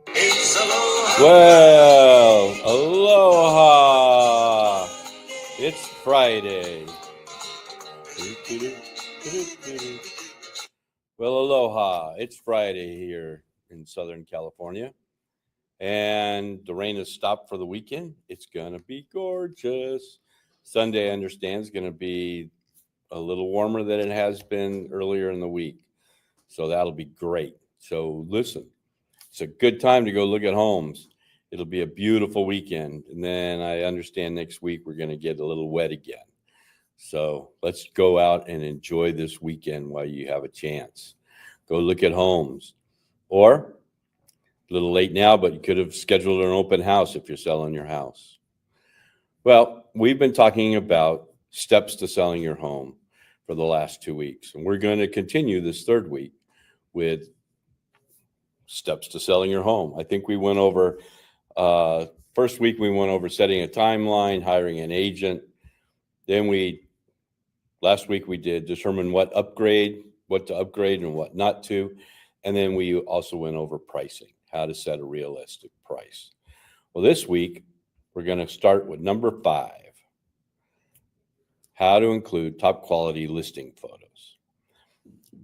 It's Aloha. Well, aloha. It's Friday. Well, aloha. It's Friday here in Southern California. And the rain has stopped for the weekend. It's going to be gorgeous. Sunday, I understand, is going to be a little warmer than it has been earlier in the week. So that'll be great. So listen, it's a good time to go look at homes. It'll be a beautiful weekend. And then I understand next week we're going to get a little wet again. So let's go out and enjoy this weekend while you have a chance. Go look at homes. Or a little late now, but you could have scheduled an open house if you're selling your house. Well, we've been talking about steps to selling your home for the last 2 weeks. And we're going to continue this third week with steps to selling your home. I think we went over, first week we went over setting a timeline, hiring an agent. Then last week we did determine what to upgrade and what not to. And then we also went over pricing, how to set a realistic price. Well, this week we're going to start with number 5, how to include top quality listing photos.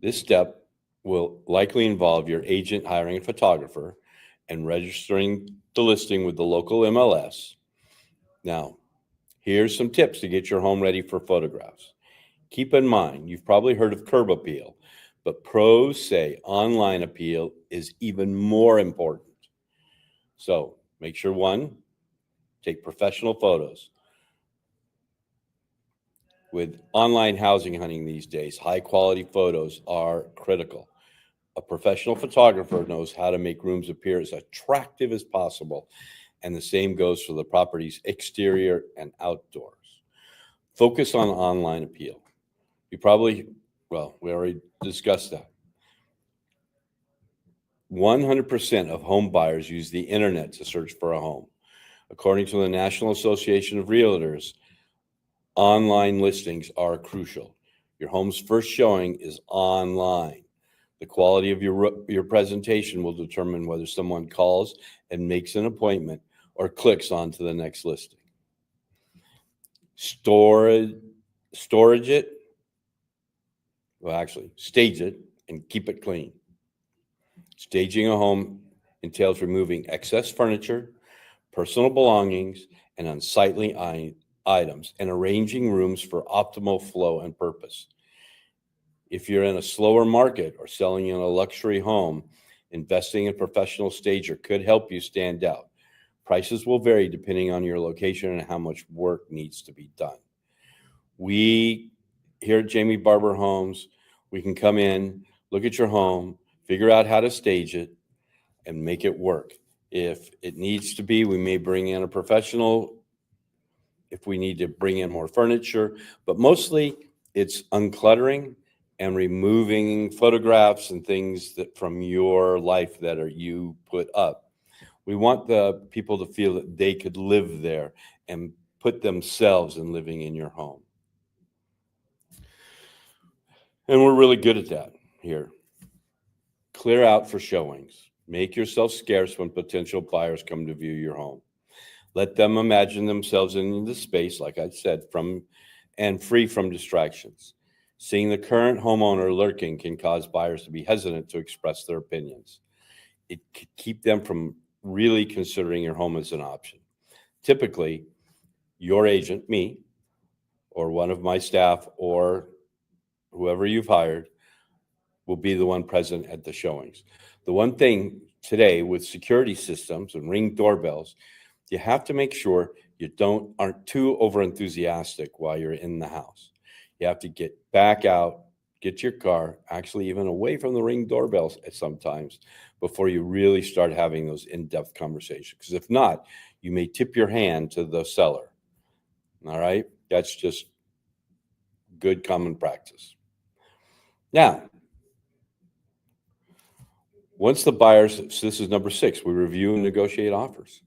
This step will likely involve your agent hiring a photographer and registering the listing with the local MLS. Now, here's some tips to get your home ready for photographs. Keep in mind, you've probably heard of curb appeal, but pros say online appeal is even more important. So make sure, 1, take professional photos. With online housing hunting these days, high quality photos are critical. A professional photographer knows how to make rooms appear as attractive as possible, and the same goes for the property's exterior and outdoors. Focus on online appeal. We already discussed that. 100% of home buyers use the internet to search for a home. According to the National Association of Realtors, online listings are crucial. Your home's first showing is online. The quality of your presentation will determine whether someone calls and makes an appointment or clicks on to the next listing. Stage it and keep it clean. Staging a home entails removing excess furniture, personal belongings, and unsightly items, and arranging rooms for optimal flow and purpose. If you're in a slower market or selling in a luxury home, investing in a professional stager could help you stand out. Prices will vary depending on your location and how much work needs to be done. We here at Jamie Barber Homes, we can come in, look at your home, figure out how to stage it, and make it work. If it needs to be, we may bring in a professional if we need to bring in more furniture, but mostly it's uncluttering and removing photographs and things that from your life that are you put up. We want the people to feel that they could live there and put themselves in living in your home. And we're really good at that here. Clear out for showings. Make yourself scarce when potential buyers come to view your home. Let them imagine themselves in the space, like I said, and free from distractions. Seeing the current homeowner lurking can cause buyers to be hesitant to express their opinions. It could keep them from really considering your home as an option. Typically, your agent, me, or one of my staff, or whoever you've hired, will be the one present at the showings. The one thing today with security systems and Ring doorbells, you have to make sure you aren't too over enthusiastic while you're in the house. You have to get back out, get your car, actually even away from the Ring doorbells at sometimes before you really start having those in-depth conversations. Because if not, you may tip your hand to the seller. All right? That's just good common practice. Now, once the buyers, so this is number 6, we review and negotiate offers.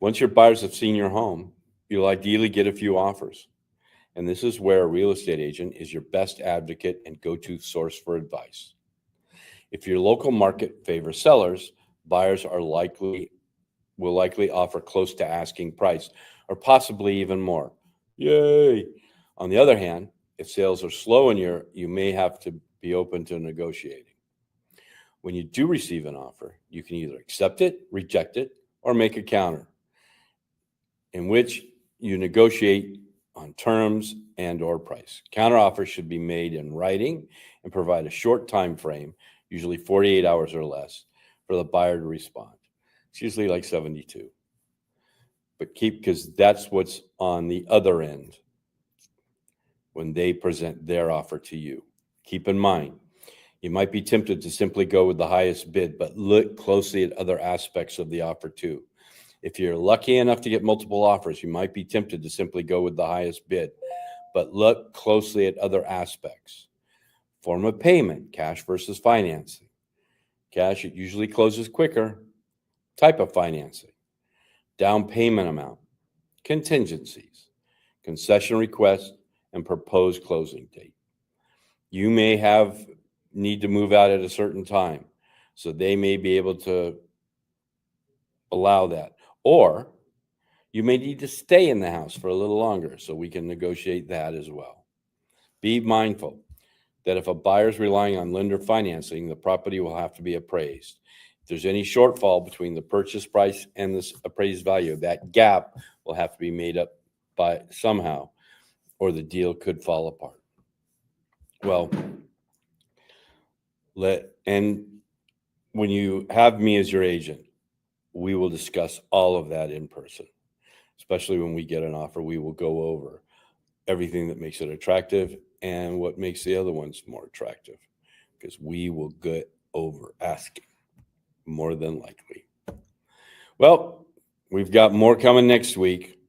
Once your buyers have seen your home, you'll ideally get a few offers. And this is where a real estate agent is your best advocate and go-to source for advice. If your local market favors sellers, Buyers will likely offer close to asking price or possibly even more. Yay! On the other hand, if sales are slow in you may have to be open to negotiating. When you do receive an offer, you can either accept it, reject it, or make a counter, in which you negotiate on terms and or price. Counteroffers should be made in writing and provide a short time frame, usually 48 hours or less, for the buyer to respond. It's usually like 72. But because that's what's on the other end when they present their offer to you. Keep in mind, you might be tempted to simply go with the highest bid, but look closely at other aspects of the offer too. If you're lucky enough to get multiple offers, you might be tempted to simply go with the highest bid, but look closely at other aspects. Form of payment, cash versus financing. Cash, it usually closes quicker. Type of financing. Down payment amount. Contingencies. Concession request and proposed closing date. You may need to move out at a certain time, so they may be able to allow that. Or you may need to stay in the house for a little longer, so we can negotiate that as well. Be mindful that if a buyer is relying on lender financing, the property will have to be appraised. If there's any shortfall between the purchase price and the appraised value, that gap will have to be made up by somehow, or the deal could fall apart. Well, and when you have me as your agent, we will discuss all of that in person. Especially when we get an offer, we will go over everything that makes it attractive and what makes the other ones more attractive, because we will get over asking more than likely. Well, we've got more coming next week.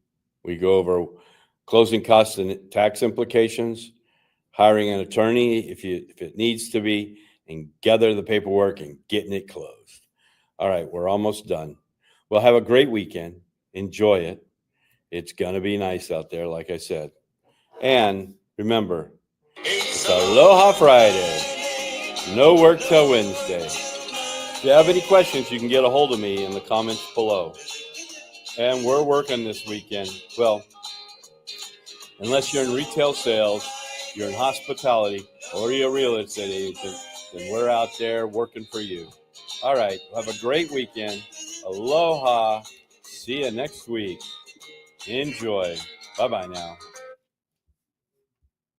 We go over closing costs and tax implications, hiring an attorney if it needs to be, and gather the paperwork and getting it closed. All right, we're almost done. Well, have a great weekend. Enjoy it. It's going to be nice out there, like I said. And remember, it's Aloha Friday. No work till Wednesday. If you have any questions, you can get a hold of me in the comments below. And we're working this weekend. Well, unless you're in retail sales, you're in hospitality, or you're a real estate agent, then we're out there working for you. All right. Have a great weekend. Aloha. See you next week. Enjoy. Bye-bye now.